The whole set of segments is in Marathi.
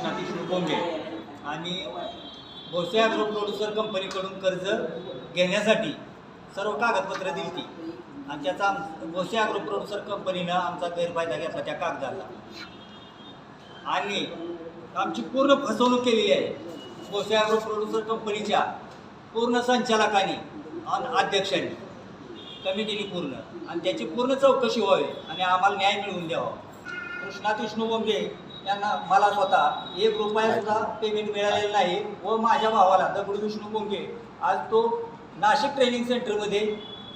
कृष्णा विष्णू बोंगे आणि भोसे ॲग्रो प्रोड्युसर कंपनीकडून कर्ज घेण्यासाठी सर्व कागदपत्र दिली ती आणि त्याचा भोसे ॲग्रो प्रोड्युसर कंपनीनं आमचा गैरफायदा घेतला त्या कागदाचा आणि आमची पूर्ण फसवणूक केलेली आहे. भोसे ॲग्रो प्रोड्युसर कंपनीच्या पूर्ण संचालकांनी आणि अध्यक्षांनी कमिटीने पूर्ण आणि त्याची पूर्ण चौकशी व्हावी आणि आम्हाला न्याय मिळवून द्यावा. कृष्णा विष्णू बोंगे यांना मला स्वतः ₹1 पेमेंट मिळालेलं नाही व माझ्या भावाला दगडू विष्णू बोंगे आज तो नाशिक ट्रेनिंग सेंटरमध्ये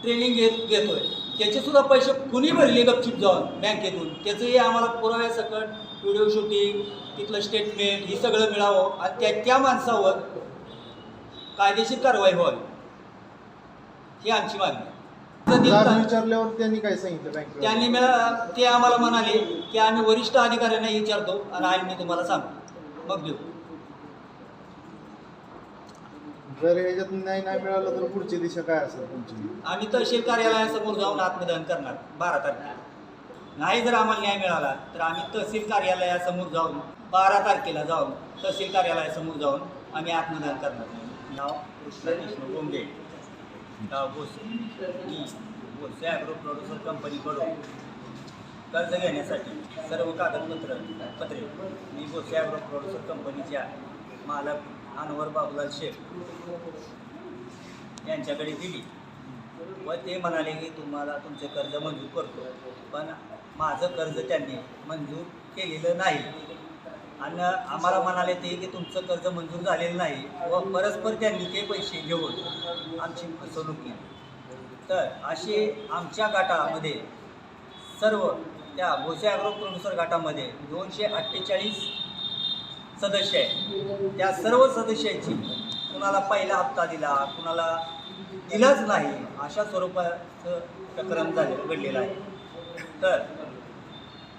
ट्रेनिंग घेतोय. त्याचेसुद्धा पैसे कुणी भरले गपचूप जाऊन बँकेतून त्याचंही आम्हाला पुराव्यासकट व्हिडिओ शूटिंग तिथलं स्टेटमेंट हे सगळं मिळावं आणि त्या माणसावर कायदेशीर कारवाई व्हावी ही आमची मागणी. विचारल्यावर त्यांनी काय सांगितलं बँकेत? त्यांनी ते आम्हाला म्हणाले की आम्ही वरिष्ठ अधिकाऱ्यांना विचारतो आणि आम्ही तुम्हाला सांगतो मग देऊ. जर ह्याच्यात न्याय नाही मिळाला तर पुढची दिशा काय असेल तुमची? आम्ही तहसील कार्यालयासमोर जाऊन आत्मदहन करणार 12 तारखेला. नाही जर आम्हाला न्याय मिळाला तर आम्ही तहसील कार्यालयासमोर जाऊन 12 तारखेला जाऊन तहसील कार्यालयासमोर जाऊन आम्ही आत्मदहन करणार. नाव कृष्णा विष्णू बोंगे, गाव भोसे. मी भोसे ॲग्रो प्रोड्युसर कंपनीकडून कर्ज घेण्यासाठी सर्व कागदपत्रे मी भोसे ॲग्रो प्रोड्युसर कंपनीच्या मालक अनवर बाबूलाल शेख यांच्याकडे दिली व ते म्हणाले की तुम्हाला तुमचे कर्ज मंजूर करतो. पण माझं कर्ज त्यांनी मंजूर केलेलं नाही आणि आम्हाला म्हणाले ते की तुमचं कर्ज मंजूर झालेलं नाही व परस्पर त्यांनी ते पैसे घेऊन आमची फसवणूक केली. तर असे आमच्या गटामध्ये सर्व त्या भोसे ॲग्रो प्रोड्युसर गटामध्ये 248 सदस्य आहेत. त्या सर्व सदस्यांची कुणाला पहिला हप्ता दिला कुणाला दिलाच नाही अशा स्वरूपाचं प्रकरण घडलेलं आहे. तर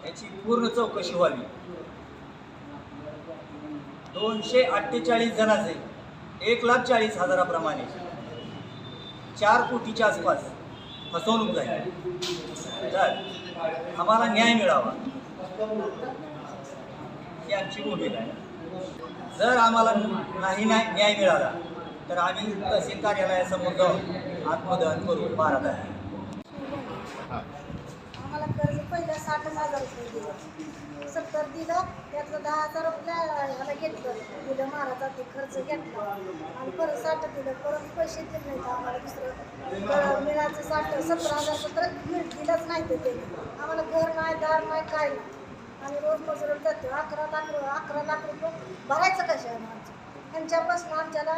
याची पूर्ण चौकशी व्हावी. 248 जणांचे 1,40,000 4 कोटीच्या आसपास फसवणूक झाली. तर आम्हाला न्याय मिळावा ही आमची भूमिका आहे. जर आम्हाला नाही न्याय मिळाला तर आम्ही तहसील कार्यालयासमोर जाऊन आत्मदहन करू 12 तारखेला. आम्हाला कर्ज पहिलं 60,000 रुपये दिलं, 70 दिलं, त्यातलं 10,000 ह्याला घेतलं, दिलं महाराजा ते खर्च घेतला आणि परत 60 दिलं, परत पैसे दिले नाही तर आम्हाला दुसरं मिळायचं 17,000 तर दिलंच नाही. ते आम्हाला घर नाही दार नाही काय नाही. आम्ही रोज मजुरी जातो. 11 लाख रुपये भरायचं कशा आहे आमचं. त्यांच्यापासून आमच्याला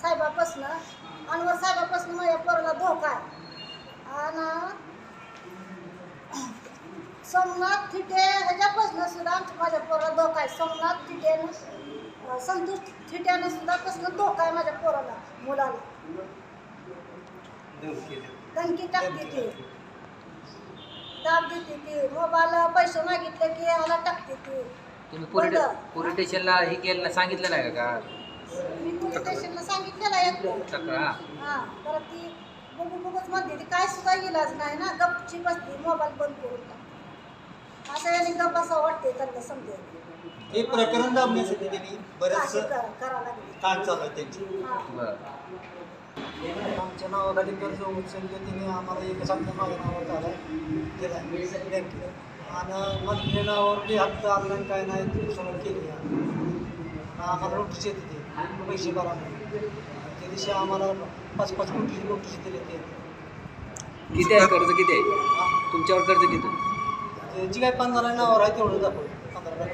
साहेबापासून अनवर साहेबापासून माझ्या पोराला धोका आहे आणि सोमनाथ थिटे ह्याच्यापासून सुद्धा माझ्या पोराला धोका आहे. सोमनाथ थिटेनं संतोष थिट्यानं सुद्धा पासून धोका आहे माझ्या पोराला मुलाला. धमकी टाकते ती दाब देते ती मोबाईल पैसे मागितले की ह्याला टाकते ती. तुम्ही पोलीस स्टेशनला हे केलं सांगितलं नाही का? मी पोलीस स्टेशनला सांगितलेलं आहे. हां परत ती बघूच म्हणते ती काय सुद्धा इलाज नाही ना. गपची बसते मोबाईल बंद करून टाकते. असं याने गप असं वाटते त्यांना समजेल. हे प्रकरण दाबण्यासाठी त्यांनी बरेच करावं लागेल काम चालू आहे त्यांची. आमच्या नावाखाली कर्ज उचललं तिने आम्हाला एक चांगलं माझ्या नावावर झालं दिला बँकेत आणि मंथली नावावर बी हप्ता ऑनलाईन काय नाही फसवणूक केली. आम्हाला नोटीस येते ते पैसे भरा त्या दिवशी आम्हाला 5 कोटीची नोटीस दिली. ते किती आहे कर्ज? किती आहे तुमच्यावर कर्ज? किती जी काय 15 नावावर आहे तेवढं दाखवलं 15 लाख.